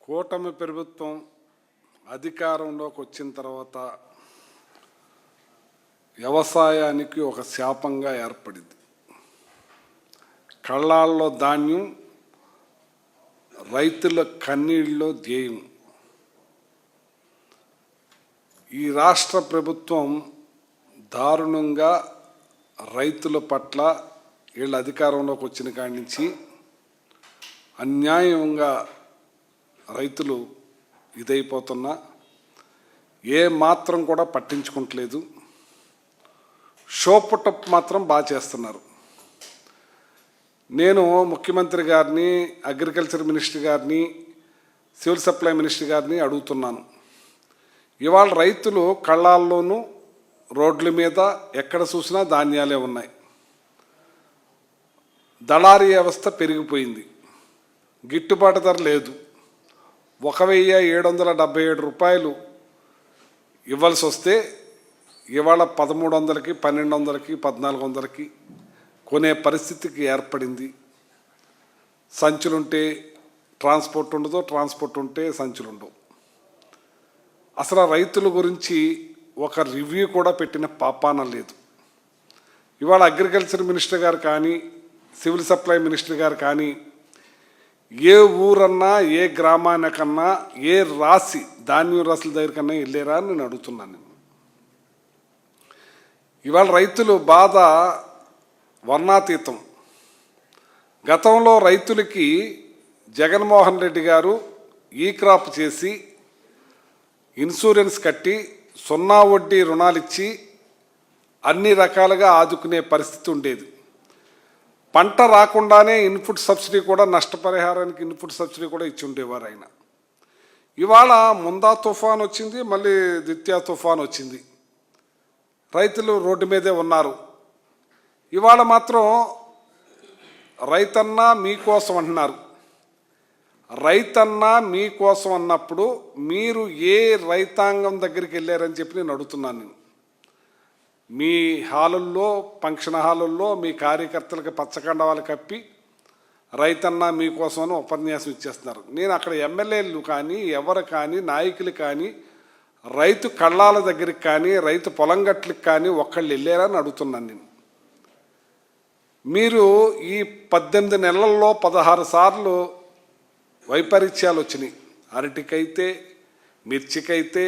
కూటమి ప్రభుత్వం అధికారంలోకి వచ్చిన తర్వాత వ్యవసాయానికి ఒక శాపంగా ఏర్పడింది. కళ్ళాల్లో ధాన్యం, రైతుల కన్నీళ్ళలో ధ్యేయం. ఈ రాష్ట్ర ప్రభుత్వం దారుణంగా రైతుల పట్ల వీళ్ళ అధికారంలోకి వచ్చిన కాడి నుంచి అన్యాయంగా రైతులు ఇదైపోతున్నా ఏ మాత్రం కూడా పట్టించుకుంటలేదు. షోపుటప్ మాత్రం బాగా చేస్తున్నారు. నేను ముఖ్యమంత్రి గారిని, అగ్రికల్చర్ మినిస్టర్ గారిని, సివిల్ సప్లై మినిస్టర్ గారిని అడుగుతున్నాను. ఇవాళ రైతులు కళ్ళాల్లోనూ రోడ్ల మీద ఎక్కడ చూసినా ధాన్యాలే ఉన్నాయి. దళారీ వ్యవస్థ పెరిగిపోయింది. గిట్టుబాటు ధర లేదు. 1777 రూపాయలు ఇవ్వాల్సి వస్తే ఇవాళ 1300కి, 1200కి, 1400కి కొనే పరిస్థితికి ఏర్పడింది. సంచులుంటే ట్రాన్స్పోర్ట్ ఉండదు, ట్రాన్స్పోర్ట్ ఉంటే సంచులు ఉండవు. అసలు రైతుల గురించి ఒక రివ్యూ కూడా పెట్టిన పాపాన లేదు. ఇవాళ అగ్రికల్చర్ మినిస్టర్ గారు కానీ, సివిల్ సప్లై మినిస్టర్ గారు కానీ ఏ ఊరన్నా, ఏ గ్రామానికన్నా, ఏ రాశి ధాన్యం రాసుల దగ్గరికన్నా వెళ్ళారా అని నేను అడుగుతున్నాను. ఇవాళ రైతులు బాధ వర్ణాతీతం. గతంలో రైతులకి జగన్మోహన్ రెడ్డి గారు ఈ క్రాప్ చేసి ఇన్సూరెన్స్ కట్టి 0 వడ్డీ రుణాలు ఇచ్చి అన్ని రకాలుగా ఆదుకునే పరిస్థితి ఉండేది. పంట రాకుండానే ఇన్పుట్ సబ్సిడీ కూడా, నష్టపరిహారానికి ఇన్పుట్ సబ్సిడీ కూడా ఇచ్చి ఉండేవారు ఆయన. ఇవాళ ముందా తుఫాన్ వచ్చింది, మళ్ళీ ద్వితీయ తుఫాన్ వచ్చింది. రైతులు రోడ్డు మీదే ఉన్నారు. ఇవాళ మాత్రం రైతన్నా మీకోసం అంటున్నారు. రైతన్నా మీకోసం అన్నప్పుడు మీరు ఏ రైతాంగం దగ్గరికి వెళ్ళారని చెప్పి నేను అడుగుతున్నాను. నేను మీ హాలుల్లో, ఫంక్షన్ హాలుల్లో మీ కార్యకర్తలకు పచ్చకండవాలు కప్పి రైతన్నా మీకోసం అని ఉపన్యాసం ఇచ్చేస్తున్నారు. నేను అక్కడ ఎమ్మెల్యేలు కానీ, ఎవరు కానీ, నాయకులు కానీ, రైతు కళ్ళాల దగ్గరికి కానీ, రైతు పొలం గట్లకి కానీ ఒక్కళ్ళు వెళ్ళారని అడుగుతున్నాను నేను. మీరు ఈ 18 నెలల్లో 16 సార్లు వైపరీత్యాలు వచ్చినాయి. అరటికైతే, మిర్చికైతే,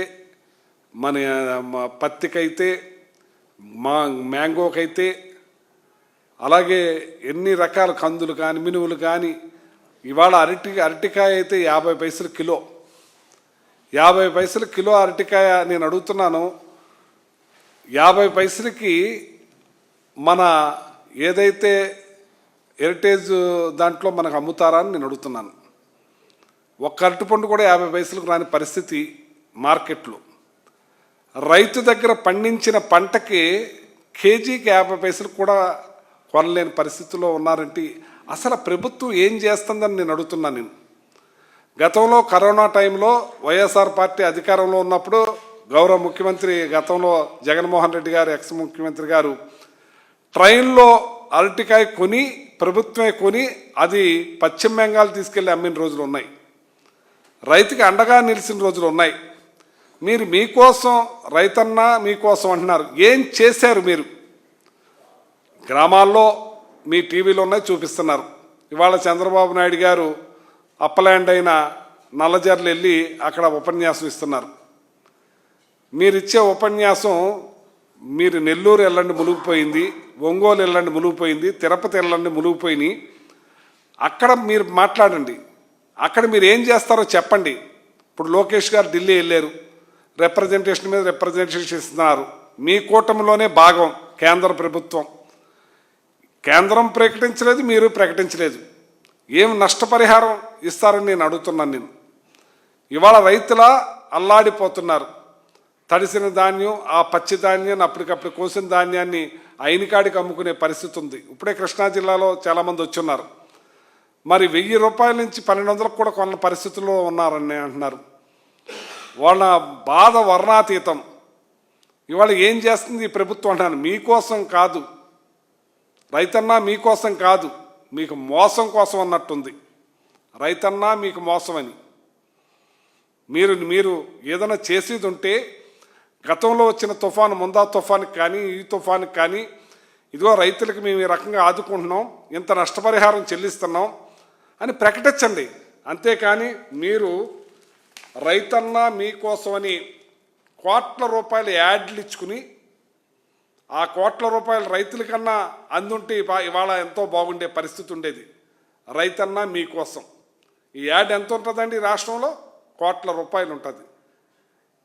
మన పత్తికైతే, మ్యాంగోకైతే, అలాగే ఎన్ని రకాల కందులు కానీ, మినువులు కానీ. ఇవాళ అరటికాయ అయితే 50 పైసలు కిలో. 50 పైసలు కిలో అరటికాయ. నేను అడుగుతున్నాను, 50 పైసలకి మన ఏదైతే హెరిటేజ్ దాంట్లో మనకు అమ్ముతారా అని నేను అడుగుతున్నాను. ఒక్క అరటిపండు కూడా 50 పైసలకు రాని పరిస్థితి మార్కెట్లో. రైతు దగ్గర పండించిన పంటకి కేజీకి 50 పైసలు కూడా కొనలేని పరిస్థితిలో ఉన్నారంటే అసలు ప్రభుత్వం ఏం చేస్తుందని నేను అడుగుతున్నాను. నేను గతంలో కరోనా టైంలో వైఎస్ఆర్ పార్టీ అధికారంలో ఉన్నప్పుడు గౌరవ ముఖ్యమంత్రి గతంలో జగన్మోహన్ రెడ్డి గారు, ఎక్స్ ముఖ్యమంత్రి గారు, ట్రైన్లో అరటికాయ కొని, ప్రభుత్వమే కొని అది పశ్చిమ బెంగాల్ తీసుకెళ్ళి అమ్మిన రోజులు ఉన్నాయి. రైతుకి అండగా నిలిచిన రోజులు ఉన్నాయి. మీరు మీకోసం, రైతన్నా మీకోసం అంటున్నారు. ఏం చేశారు మీరు? గ్రామాల్లో మీ టీవీలో ఉన్నాయి, చూపిస్తున్నారు. ఇవాళ చంద్రబాబు నాయుడు గారు అప్పలాండ్ అయిన నల్లజర్లు వెళ్ళి అక్కడ ఉపన్యాసం ఇస్తున్నారు. మీరిచ్చే ఉపన్యాసం, మీరు నెల్లూరు వెళ్ళండి మునిగిపోయింది, ఒంగోలు వెళ్ళండి మునిగిపోయింది, తిరుపతి వెళ్ళండి మునిగిపోయినాయి. అక్కడ మీరు మాట్లాడండి. అక్కడ మీరు ఏం చేస్తారో చెప్పండి. ఇప్పుడు లోకేష్ గారు ఢిల్లీ వెళ్ళారు, రిప్రజెంటేషన్ మీద రిప్రజెంటేషన్ ఇస్తున్నారు. మీ కూటమిలోనే భాగం కేంద్ర ప్రభుత్వం. కేంద్రం ప్రకటించలేదు, మీరు ప్రకటించలేదు. ఏం నష్టపరిహారం ఇస్తారని నేను అడుగుతున్నాను. నేను ఇవాళ రైతులా అల్లాడిపోతున్నారు. తడిసిన ధాన్యం, ఆ పచ్చి ధాన్యాన్ని అప్పటికప్పుడు కోసిన ధాన్యాన్ని అయినకాడికి అమ్ముకునే పరిస్థితి ఉంది. ఇప్పుడే కృష్ణా జిల్లాలో చాలామంది వచ్చున్నారు. మరి 1000 రూపాయల నుంచి 1200కు కూడా కొన్న పరిస్థితుల్లో ఉన్నారని అంటున్నారు. వాళ్ళ బాధ వర్ణాతీతం. ఇవాళ ఏం చేస్తుంది ఈ ప్రభుత్వం అంటున్నాను. మీకోసం కాదు రైతన్నా, మీకోసం కాదు, మీకు మోసం కోసం అన్నట్టుంది. రైతన్నా మీకు మోసమని. మీరు ఏదైనా చేసేది ఉంటే గతంలో వచ్చిన తుఫాను ముందా తుఫానుకి కానీ ఈ తుఫానుకి కానీ ఇదిగో రైతులకు మేము ఈ రకంగా ఆదుకుంటున్నాం, ఇంత నష్టపరిహారం చెల్లిస్తున్నాం అని ప్రకటించండి. అంతేకాని మీరు రైతన్నా మీకోసమని కోట్ల రూపాయలు యాడ్లు ఇచ్చుకుని ఆ కోట్ల రూపాయలు రైతుల కన్నా అందుంటే ఇవాళ ఎంతో బాగుండే పరిస్థితి ఉండేది. రైతన్నా మీకోసం ఈ యాడ్ ఎంత ఉంటుందండి? రాష్ట్రంలో కోట్ల రూపాయలు ఉంటుంది.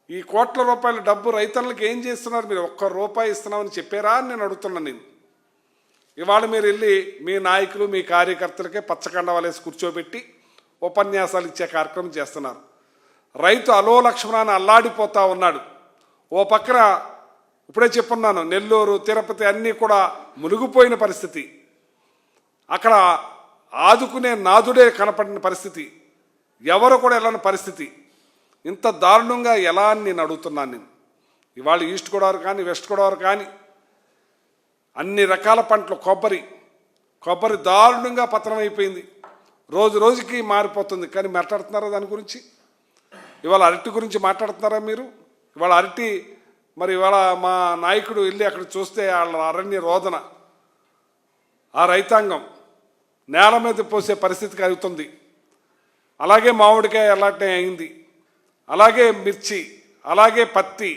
ఈ కోట్ల రూపాయల డబ్బు రైతన్నలకు ఏం చేస్తున్నారు? మీరు ఒక్క రూపాయి ఇస్తున్నామని చెప్పారా అని నేను అడుగుతున్నాను. నేను ఇవాళ మీరు వెళ్ళి మీ నాయకులు మీ కార్యకర్తలకే పచ్చకండవాలేసి కూర్చోబెట్టి ఉపన్యాసాలు ఇచ్చే కార్యక్రమం చేస్తున్నారు. రైతు అలో లక్ష్మణాన్ని అల్లాడిపోతా ఉన్నాడు. ఓ పక్కన ఇప్పుడే చెప్పున్నాను, నెల్లూరు తిరుపతి అన్నీ కూడా మునిగిపోయిన పరిస్థితి, అక్కడ ఆదుకునే నాదుడే కనపడిన పరిస్థితి, ఎవరు కూడా వెళ్ళని పరిస్థితి. ఇంత దారుణంగా ఎలా అని నేను అడుగుతున్నాను. నేను ఇవాళ ఈస్ట్ గోదావరి కానీ వెస్ట్ గోదావరి కానీ అన్ని రకాల పంటలు, కొబ్బరి దారుణంగా పతనం అయిపోయింది. రోజు రోజుకి మారిపోతుంది. కానీ మాట్లాడుతున్నారా దాని గురించి? ఇవాళ అరటి గురించి మాట్లాడుతున్నారా మీరు? ఇవాళ అరటి మరి ఇవాళ మా నాయకుడు వెళ్ళి అక్కడ చూస్తే వాళ్ళ అరణ్య రోదన, ఆ రైతాంగం నేల మీద పోసే పరిస్థితి కలుగుతుంది. అలాగే మామిడికాయ అలాంటి అయింది, అలాగే మిర్చి, అలాగే పత్తి,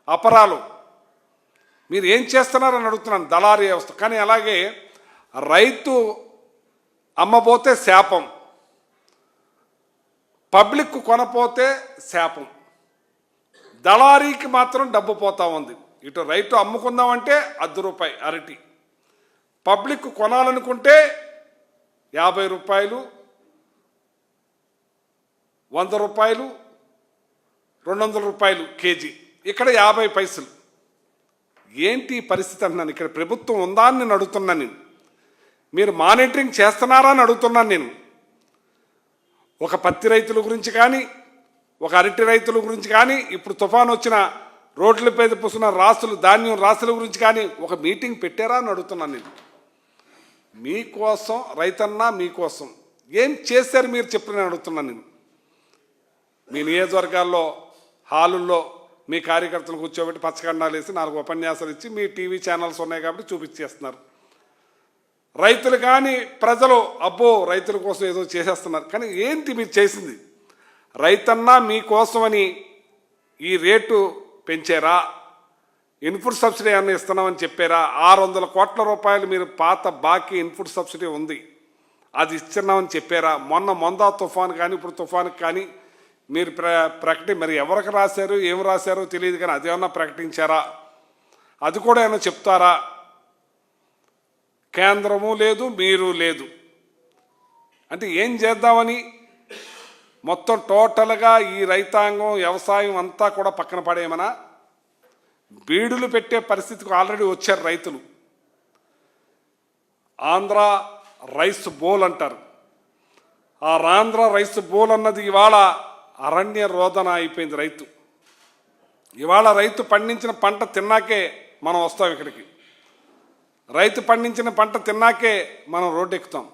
అపరాలు. మీరు ఏం చేస్తున్నారని అడుగుతున్నాను, దళారీ వ్యవస్థ. కానీ అలాగే రైతు అమ్మబోతే శాపం, పబ్లిక్ కొనపోతే శాపం, దళారీకి మాత్రం డబ్బు పోతా ఉంది. ఇటు రైతు అమ్ముకుందామంటే ₹10 అరటి, పబ్లిక్ కొనాలనుకుంటే ₹50, ₹100, ₹200 కేజీ, ఇక్కడ 50 పైసలు. ఏంటి పరిస్థితి అంటున్నాను. ఇక్కడ ప్రభుత్వం ఉందా అని నేను అడుగుతున్నాను. మీరు మానిటరింగ్ చేస్తున్నారా అని అడుగుతున్నాను నేను. ఒక పత్తి రైతుల గురించి కానీ, ఒక అరటి రైతుల గురించి కానీ, ఇప్పుడు తుఫాను వచ్చిన రోడ్ల మీద పూసిన రాసులు, ధాన్యం రాసుల గురించి కానీ ఒక మీటింగ్ పెట్టారా అని అడుగుతున్నాను నేను. మీకోసం రైతన్నా మీకోసం ఏం చేశారు మీరు చెప్పి నేను అడుగుతున్నాను. నేను మీ నియోజకవర్గాల్లో హాలుల్లో మీ కార్యకర్తలు కూర్చోబెట్టి పచ్చకండాలు వేసి 4 ఉపన్యాసాలు ఇచ్చి మీ టీవీ ఛానల్స్ ఉన్నాయి కాబట్టి చూపించేస్తున్నారు. రైతులు కానీ ప్రజలు అబ్బో రైతుల కోసం ఏదో చేసేస్తున్నారు. కానీ ఏంటి మీరు చేసింది? రైతన్నా మీకోసమని ఈ రేటు పెంచారా? ఇన్పుట్ సబ్సిడీ ఏమన్నా ఇస్తున్నామని చెప్పారా? 600 కోట్ల రూపాయలు మీరు పాత బాకీ ఇన్పుట్ సబ్సిడీ ఉంది, అది ఇస్తున్నామని చెప్పారా? మొందా తుఫాను కానీ ఇప్పుడు తుఫానుకి కానీ మీరు మరి ఎవరికి రాశారు ఏం రాశారో తెలియదు, కానీ అదేమన్నా ప్రకటించారా? అది కూడా ఏమన్నా చెప్తారా? కేంద్రము లేదు, మీరు లేదు అంటే ఏం చేద్దామని మొత్తం టోటల్గా ఈ రైతాంగం వ్యవసాయం అంతా కూడా పక్కన పడేయమనా? బీడులు పెట్టే పరిస్థితికి ఆల్రెడీ వచ్చారు రైతులు. ఆంధ్ర రైస్ బోల్ అంటారు. ఆ ఆంధ్ర రైస్ బోల్ అన్నది ఇవాళ అరణ్య రోదన అయిపోయింది. ఇవాళ రైతు పండించిన పంట తిన్నాకే మనం వస్తాం ఇక్కడికి. రైతు పండించిన పంట తిన్నాకే మనం రోడ్డు ఎక్కుతాం.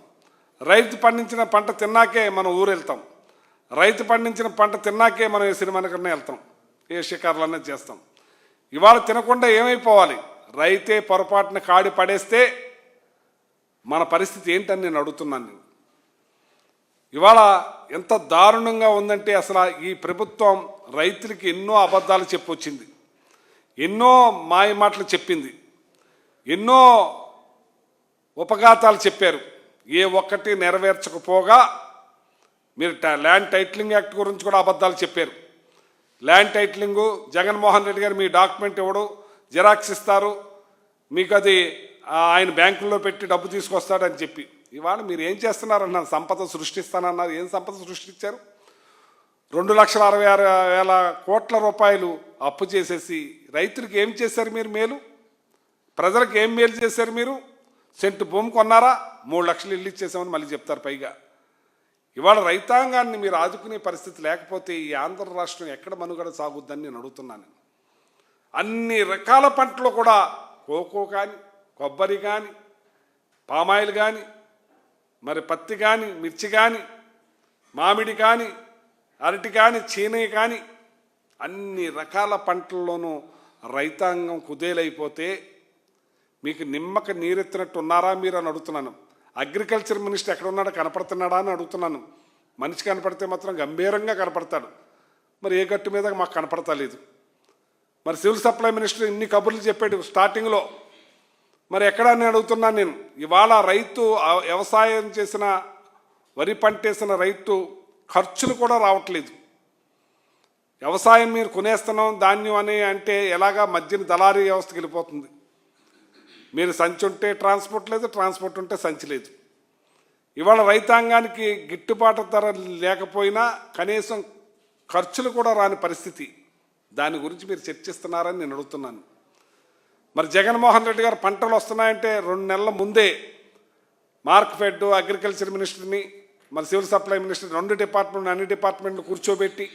రైతు పండించిన పంట తిన్నాకే మనం ఊరు వెళ్తాం. రైతు పండించిన పంట తిన్నాకే మనం ఏ సినిమానికన్నా వెళ్తాం, ఏ షికారులన్నా చేస్తాం. ఇవాళ తినకుండా ఏమైపోవాలి? రైతే పొరపాటున కాడి పడేస్తే మన పరిస్థితి ఏంటని నేను అడుగుతున్నాను. ఇవాళ ఎంత దారుణంగా ఉందంటే అసలు ఈ ప్రభుత్వం రైతులకి ఎన్నో అబద్ధాలు చెప్పొచ్చింది, ఎన్నో మాయ మాటలు చెప్పింది, ఎన్నో ఉపఘాతాలు చెప్పారు. ఏ ఒక్కటి నెరవేర్చకపోగా మీరు ల్యాండ్ టైటిలింగ్ యాక్ట్ గురించి కూడా అబద్ధాలు చెప్పారు. ల్యాండ్ టైటిలింగు జగన్మోహన్ రెడ్డి గారు మీ డాక్యుమెంట్ ఇవ్వడు, జిరాక్స్ ఇస్తారు, మీకు అది ఆయన బ్యాంకుల్లో పెట్టి డబ్బు తీసుకొస్తాడని చెప్పి ఇవాళ మీరు ఏం చేస్తున్నారన్నారు? సంపద సృష్టిస్తానన్నారు. ఏం సంపద సృష్టించారు? 2,66,000 కోట్ల రూపాయలు అప్పు చేసేసి రైతులకు ఏం చేశారు మీరు? మేలు ప్రజలకు ఏం మేలు చేశారు మీరు? సెంటు భూమి కొన్నారా? 3 లక్షలు ఇల్లు ఇచ్చేసామని మళ్ళీ చెప్తారు. పైగా ఇవాళ రైతాంగాన్ని మీరు ఆదుకునే పరిస్థితి లేకపోతే ఈ ఆంధ్ర రాష్ట్రం ఎక్కడ మనుగడ సాగుద్దని నేను అడుగుతున్నాను. అన్ని రకాల పంటలు కూడా కోకో కానీ, కొబ్బరి కానీ, పామాయిల్ కానీ, మరి పత్తి కానీ, మిర్చి కానీ, మామిడి కానీ, అరటి కానీ చీనీ కానీ అన్ని రకాల పంటల్లోనూ రైతాంగం కుదేలైపోతే మీకు నిమ్మక నీరెత్తినట్టు ఉన్నారా మీరు అని అడుగుతున్నాను. అగ్రికల్చర్ మినిస్టర్ ఎక్కడ ఉన్నాడో కనపడుతున్నాడా అని అడుగుతున్నాను. మనిషి కనపడితే మాత్రం గంభీరంగా కనపడతాడు, మరి ఏ గట్టు మీద మాకు కనపడతలేదు. మరి సివిల్ సప్లై మినిస్టర్ ఇన్ని కబుర్లు చెప్పాడు స్టార్టింగ్లో, మరి ఎక్కడా అని అడుగుతున్నాను నేను. ఇవాళ రైతు వ్యవసాయం చేసిన వరి పంటేసిన రైతు ఖర్చులు కూడా రావట్లేదు. వ్యవసాయం మీరు కొనేస్తున్నాం ధాన్యం అని అంటే ఎలాగా మధ్యన దళారీ వ్యవస్థకి వెళ్ళిపోతుంది. మీరు సంచి ఉంటే ట్రాన్స్పోర్ట్ లేదు, ట్రాన్స్పోర్ట్ ఉంటే సంచి లేదు. ఇవాళ రైతాంగానికి గిట్టుబాటు ధర లేకపోయినా కనీసం ఖర్చులు కూడా రాని పరిస్థితి. దాని గురించి మీరు చర్చిస్తున్నారని నేను అడుగుతున్నాను. మరి జగన్మోహన్ రెడ్డి గారు పంటలు వస్తున్నాయంటే 2 నెలల ముందే మార్క్ఫెడ్, అగ్రికల్చర్ మినిస్టర్ని, మరి సివిల్ సప్లై మినిస్టర్, 2 డిపార్ట్మెంట్ అన్ని డిపార్ట్మెంట్లు కూర్చోబెట్టి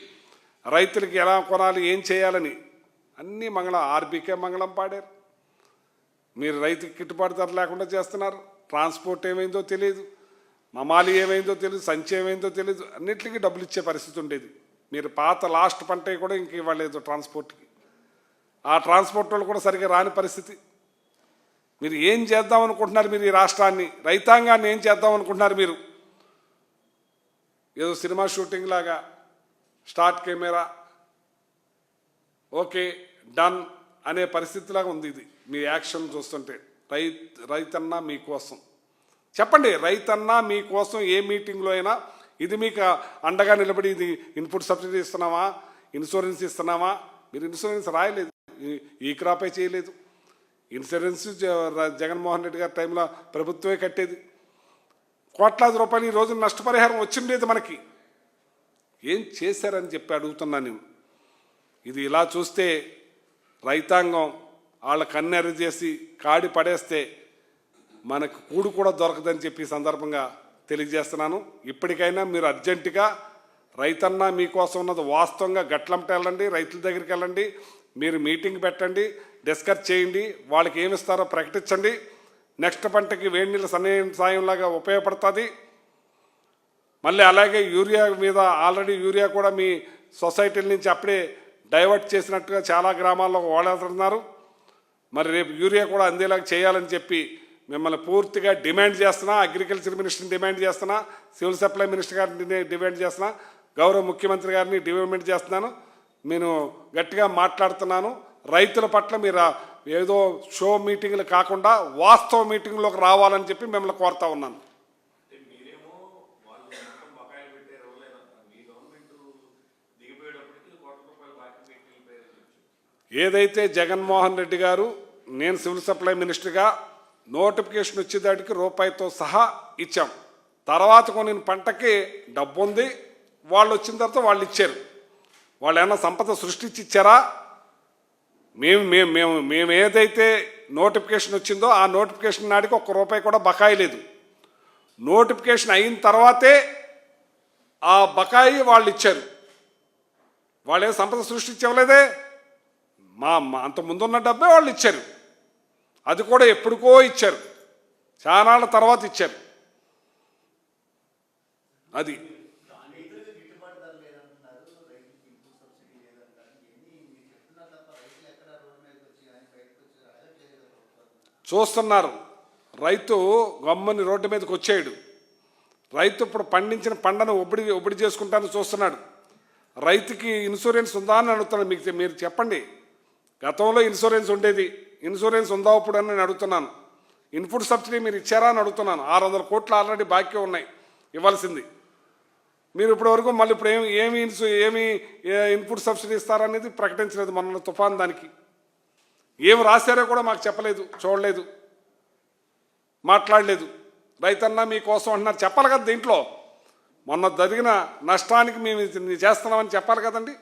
రైతులకి ఎలా కొనాలి, ఏం చేయాలని అన్నీ మంగళం ఆర్బీకే మంగళం పాడారు. మీరు రైతుకి గిట్టుబాటు ధర లేకుండా చేస్తున్నారు. ట్రాన్స్పోర్ట్ ఏమైందో తెలియదు, మమాలి ఏమైందో తెలియదు, సంచి ఏమైందో తెలియదు, అన్నిటికీ డబ్బులు ఇచ్చే పరిస్థితి ఉండేది. మీరు పాత లాస్ట్ పంట కూడా ఇంక ఇవ్వలేదు ట్రాన్స్పోర్ట్కి. ఆ ట్రాన్స్పోర్ట్ వాళ్ళు కూడా సరిగ్గా రాని పరిస్థితి. మీరు ఏం చేద్దాం అనుకుంటున్నారు? మీరు ఈ రాష్ట్రాన్ని, రైతాంగాన్ని ఏం చేద్దాం అనుకుంటున్నారు? మీరు ఏదో సినిమా షూటింగ్ లాగా స్టార్ట్ కెమెరా ఓకే డన్ అనే పరిస్థితిలాగా ఉంది ఇది మీ యాక్షన్ చూస్తుంటే. రైతన్నా మీకోసం చెప్పండి. రైతన్నా మీకోసం ఏ మీటింగ్లో అయినా ఇది మీకు అండగా నిలబడి ఇది ఇన్పుట్ సబ్సిడీ ఇస్తున్నామా, ఇన్సూరెన్స్ ఇస్తున్నామా? మీరు ఇన్సూరెన్స్ రాయలేదు, ఈ క్రాపే చేయలేదు. ఇన్సూరెన్స్ జగన్మోహన్ రెడ్డి గారి టైంలో ప్రభుత్వమే కట్టేది. కోట్లాది రూపాయలు ఈ రోజు నష్టపరిహారం వచ్చిండేది మనకి. ఏం చేశారని చెప్పి అడుగుతున్నాను నేను. ఇది ఇలా చూస్తే రైతాంగం వాళ్ళ కన్నెర్ర చేసి కాడి పడేస్తే మనకు కూడు కూడా దొరకదని చెప్పి సందర్భంగా తెలియజేస్తున్నాను. ఇప్పటికైనా మీరు అర్జెంటుగా రైతన్నా మీకోసం ఉన్నది వాస్తవంగా గట్లంట వెళ్ళండి, రైతుల దగ్గరికి వెళ్ళండి, మీరు మీటింగ్ పెట్టండి, డిస్కస్ చేయండి, వాళ్ళకి ఏమి ఇస్తారో ప్రకటించండి. నెక్స్ట్ పంటకి వేడి నీళ్ళ సాయంలాగా ఉపయోగపడుతుంది. మళ్ళీ అలాగే యూరియా మీద ఆల్రెడీ యూరియా కూడా మీ సొసైటీల నుంచి అప్పుడే డైవర్ట్ చేసినట్టుగా చాలా గ్రామాల్లో వాడుతున్నారు. మరి రేపు యూరియా కూడా అందేలాగా చేయాలని చెప్పి మిమ్మల్ని పూర్తిగా డిమాండ్ చేస్తున్నా. అగ్రికల్చర్ మినిస్టర్ని డిమాండ్ చేస్తున్నా, సివిల్ సప్లై మినిస్టర్ గారిని డిమాండ్ చేస్తున్నా, గౌరవ ముఖ్యమంత్రి గారిని డిమాండ్ చేస్తున్నాను. నేను గట్టిగా మాట్లాడుతున్నాను. రైతుల పట్ల మీరు ఏదో షో మీటింగ్లు కాకుండా వాస్తవ మీటింగ్లోకి రావాలని చెప్పి మిమ్మల్ని కోరుతా ఉన్నాను. ఏదైతే జగన్మోహన్ రెడ్డి గారు, నేను సివిల్ సప్లై మినిస్టర్గా నోటిఫికేషన్ వచ్చేదానికి రూపాయితో సహా ఇచ్చాం. తర్వాత కొన్ని పంటకి డబ్బు ఉంది, వాళ్ళు వచ్చిన తర్వాత వాళ్ళు ఇచ్చారు. వాళ్ళు ఏమన్నా సంపద సృష్టించి ఇచ్చారా? మేము ఏదైతే నోటిఫికేషన్ వచ్చిందో ఆ నోటిఫికేషన్ నాటికి ₹1 కూడా బకాయి లేదు. నోటిఫికేషన్ అయిన తర్వాతే ఆ బకాయి వాళ్ళు ఇచ్చారు. వాళ్ళు ఏం సంపద సృష్టించవలేదే, అంత ముందున్న డబ్బే వాళ్ళు ఇచ్చారు. అది కూడా ఎప్పటికో ఇచ్చారు, చాలా తర్వాత ఇచ్చారు. అది చూస్తున్నారు. రైతు గమ్మని రోడ్డు మీదకి వచ్చేయడు. రైతు ఇప్పుడు పండించిన పంటను ఒబ్బడి చేసుకుంటానని చూస్తున్నాడు. రైతుకి ఇన్సూరెన్స్ ఉందా అని అడుగుతున్నాను. మీరు చెప్పండి. గతంలో ఇన్సూరెన్స్ ఉండేది, ఇన్సూరెన్స్ ఉందా ఇప్పుడు అని నేను అడుగుతున్నాను. ఇన్పుట్ సబ్సిడీ మీరు ఇచ్చారా అని అడుగుతున్నాను. 600 కోట్లు ఆల్రెడీ బాకీ ఉన్నాయి ఇవ్వాల్సింది. మీరు ఇప్పటి వరకు మళ్ళీ ఇప్పుడు ఏమి ఇన్పుట్ సబ్సిడీ ఇస్తారనేది ప్రకటించలేదు. మొన్న తుఫాన్ దానికి ఏమి రాశారో కూడా మాకు చెప్పలేదు, చూడలేదు, మాట్లాడలేదు. రైతన్నా మీకోసం అంటున్నారు, చెప్పాలి కదా. దీంట్లో మొన్న జరిగిన నష్టానికి మేము చేస్తున్నామని చెప్పాలి కదండి.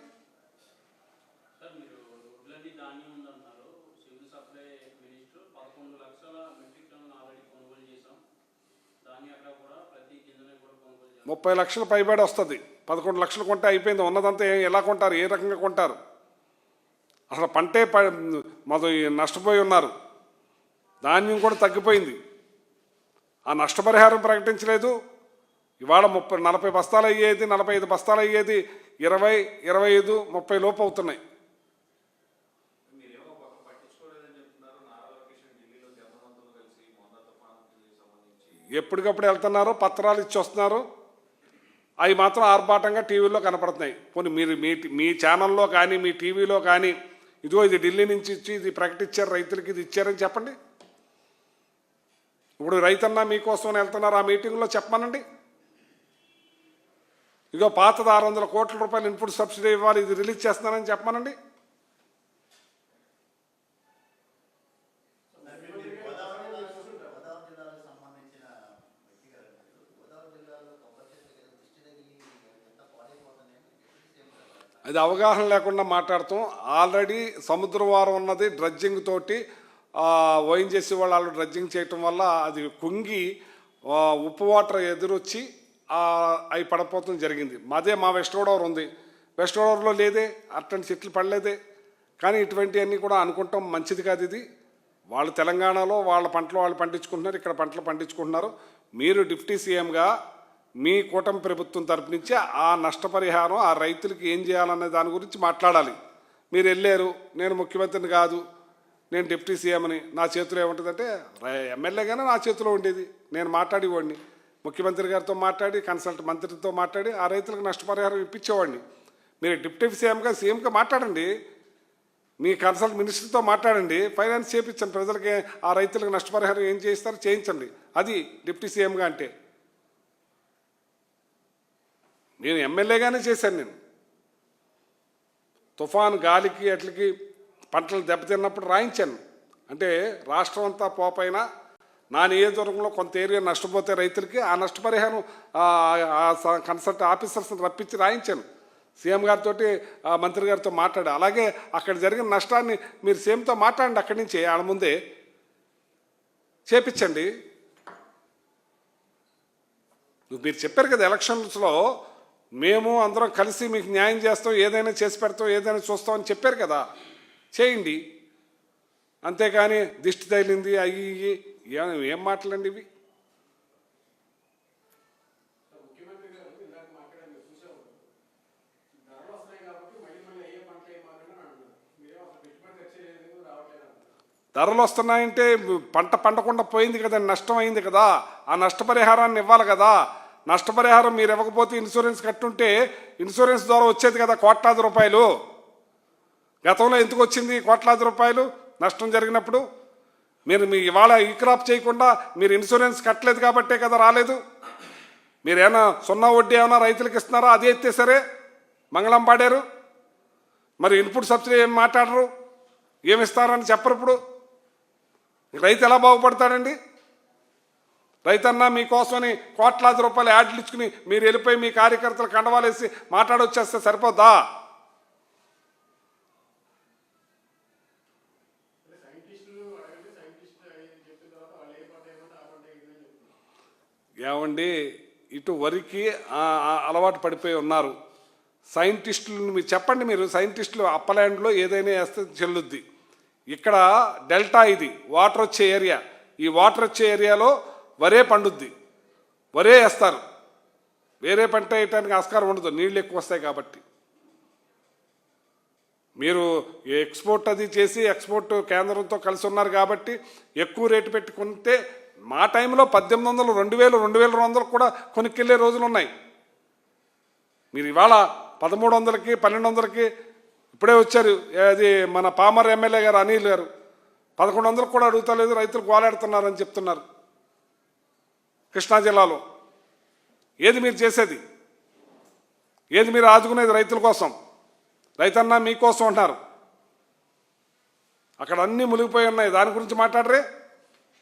$30 లక్షలు పైబడి వస్తుంది. 11 లక్షలు కొంటే అయిపోయింది. ఉన్నదంతా ఎలా కొంటారు, ఏ రకంగా కొంటారు? అసలు పంటే నష్టపోయి ఉన్నారు. ధాన్యం కూడా తగ్గిపోయింది. ఆ నష్టపరిహారం ప్రకటించలేదు. ఇవాళ 40 బస్తాలు అయ్యేది 45 బస్తాలు అయ్యేది 20, 25, 30 లోపు అవుతున్నాయి. ఎప్పటికప్పుడు వెళ్తున్నారు, పత్రాలు ఇచ్చి వస్తున్నారు, అవి మాత్రం ఆర్భాటంగా టీవీలో కనపడుతున్నాయి. పోనీ మీరు మీ ఛానల్లో కానీ మీ టీవీలో కానీ ఇదిగో ఇది ఢిల్లీ నుంచి ఇచ్చి ఇది ప్రకటించారు, రైతులకి ఇది ఇచ్చారని చెప్పండి. ఇప్పుడు రైతన్నా మీకోసం వెళ్తున్నారు, ఆ మీటింగ్లో చెప్పమనండి. ఇగో పాతది 600 కోట్ల రూపాయలు ఇన్పుట్ సబ్సిడీ ఇవ్వాలి, ఇది రిలీజ్ చేస్తున్నానని చెప్పమనండి. అది అవగాహన లేకుండా మాట్లాడతాం. ఆల్రెడీ సముద్ర వారం ఉన్నది, డ్రడ్జింగ్ తోటి ఓఎన్జీసీ వాళ్ళు డ్రడ్జింగ్ చేయటం వల్ల అది కుంగి ఉప్పు వాటర్ ఎదురొచ్చి అవి పడిపోవడం జరిగింది. మా వెస్ట్ గోదావరి ఉంది, వెస్ట్ గోదావరిలో లేదే, అట్లాంటి చెట్లు పడలేదే. కానీ ఇటువంటివన్నీ కూడా అనుకుంటాం మంచిది కాదు. ఇది వాళ్ళు తెలంగాణలో వాళ్ళ పంటలు వాళ్ళు పండించుకుంటున్నారు, ఇక్కడ పంటలు పండించుకుంటున్నారు. మీరు డిప్యూటీ సీఎంగా మీ కూటమి ప్రభుత్వం తరపు నుంచి ఆ నష్టపరిహారం ఆ రైతులకి ఏం చేయాలనే దాని గురించి మాట్లాడాలి. మీరు వెళ్ళారు, నేను ముఖ్యమంత్రిని కాదు, నేను డిప్యూటీ సీఎంని, నా చేతిలో ఏముంటుందంటే ఎమ్మెల్యేగానే నా చేతిలో ఉండేది, నేను మాట్లాడేవాడిని, ముఖ్యమంత్రి గారితో మాట్లాడి కన్సల్ట్ మంత్రితో మాట్లాడి ఆ రైతులకు నష్టపరిహారం ఇప్పించేవాడిని. మీరు డిప్యూటీ సీఎంగా మాట్లాడండి, మీ కన్సల్ట్ మినిస్టర్తో మాట్లాడండి, ఫైనాన్స్ చేయించండి, ప్రజలకి ఆ రైతులకు నష్టపరిహారం ఏం చేయిస్తారో చేయించండి. అది డిప్యూటీ సీఎంగా అంటే. నేను ఎమ్మెల్యేగానే చేశాను. నేను తుఫాను గాలికి అట్లకి పంటలు దెబ్బతిన్నప్పుడు రాయించాను. అంటే రాష్ట్రం అంతా పోపైనా నా నియోజకవర్గంలో కొంత ఏరియా నష్టపోతే రైతులకి ఆ నష్టపరిహారం కన్సల్ట్ ఆఫీసర్స్ని రప్పించి రాయించాను. సీఎం గారితో మంత్రి గారితో మాట్లాడి, అలాగే అక్కడ జరిగిన నష్టాన్ని మీరు సీఎంతో మాట్లాడండి, అక్కడి నుంచి ఆడ ముందే చేపించండి. మీరు చెప్పారు కదా ఎలక్షన్స్లో మేము అందరం కలిసి మీకు న్యాయం చేస్తాం, ఏదైనా చేసి పెడతాం, ఏదైనా చూస్తామని చెప్పారు కదా, చేయండి. అంతేకాని దిష్టి తగిలింది అయ్యి ఏం మాటలండి ఇవి? ధరలు వస్తున్నాయంటే పంట పండకుండా పోయింది కదండి, నష్టం అయింది కదా, ఆ నష్టపరిహారాన్ని ఇవ్వాలి కదా. నష్టపరిహారం మీరు ఇవ్వకపోతే ఇన్సూరెన్స్ కట్టుంటే ఇన్సూరెన్స్ ద్వారా వచ్చేది కదా కోట్లాది రూపాయలు. గతంలో ఎందుకు వచ్చింది కోట్లాది రూపాయలు నష్టం జరిగినప్పుడు? మీరు మీ ఇవాళ ఈ క్రాప్ చేయకుండా మీరు ఇన్సూరెన్స్ కట్టలేదు కాబట్టే కదా రాలేదు. మీరేమైనా సున్నా వడ్డీ ఏమైనా రైతులకు ఇస్తున్నారా? అది అయితే సరే మంగళం పాడారు. మరి ఇన్పుట్ సబ్సిడీ ఏం మాట్లాడరు, ఏమిస్తారని చెప్పరు. ఇప్పుడు రైతు ఎలా బాగుపడతాడండి? రైతన్నా మీకోసమని కోట్లాది రూపాయలు యాడ్లు ఇచ్చుకుని మీరు వెళ్ళిపోయి మీ కార్యకర్తలు కండవాలేసి మాట్లాడొచ్చేస్తే సరిపోద్దా? ఏమండి, ఇటు వరికి అలవాటు పడిపోయి ఉన్నారు సైంటిస్టులు. మీరు చెప్పండి, మీరు సైంటిస్టులు అప్పలాండ్లో ఏదైనా వేస్తే చెల్లుద్ది. ఇక్కడ డెల్టా, ఇది వాటర్ వచ్చే ఏరియా, ఈ వాటర్ వచ్చే ఏరియాలో వరే పండుద్ది, వరే వేస్తారు, వేరే పంట వేయటానికి ఆస్కారం ఉండదు, నీళ్ళు ఎక్కువ వస్తాయి కాబట్టి. మీరు ఎక్స్పోర్ట్ అది చేసి ఎక్స్పోర్ట్ కేంద్రంతో కలిసి ఉన్నారు కాబట్టి ఎక్కువ రేటు పెట్టుకుంటే మా టైంలో 1800, 2000, 2200 కూడా కొనుక్కెళ్ళే రోజులు ఉన్నాయి. మీరు ఇవాళ 1300కి 1200కి ఇప్పుడే వచ్చారు. అది మన పామర్ ఎమ్మెల్యే గారు అనిల్ గారు 1100 కూడా అడుగుతలేదు, రైతులు గోలాడుతున్నారని చెప్తున్నారు. కృష్ణా జిల్లాలో ఏది మీరు చేసేది? ఏది మీరు ఆదుకునేది రైతుల కోసం? రైతన్నా మీకోసం అంటారు, అక్కడ అన్నీ మునిగిపోయి ఉన్నాయి, దాని గురించి మాట్లాడరే.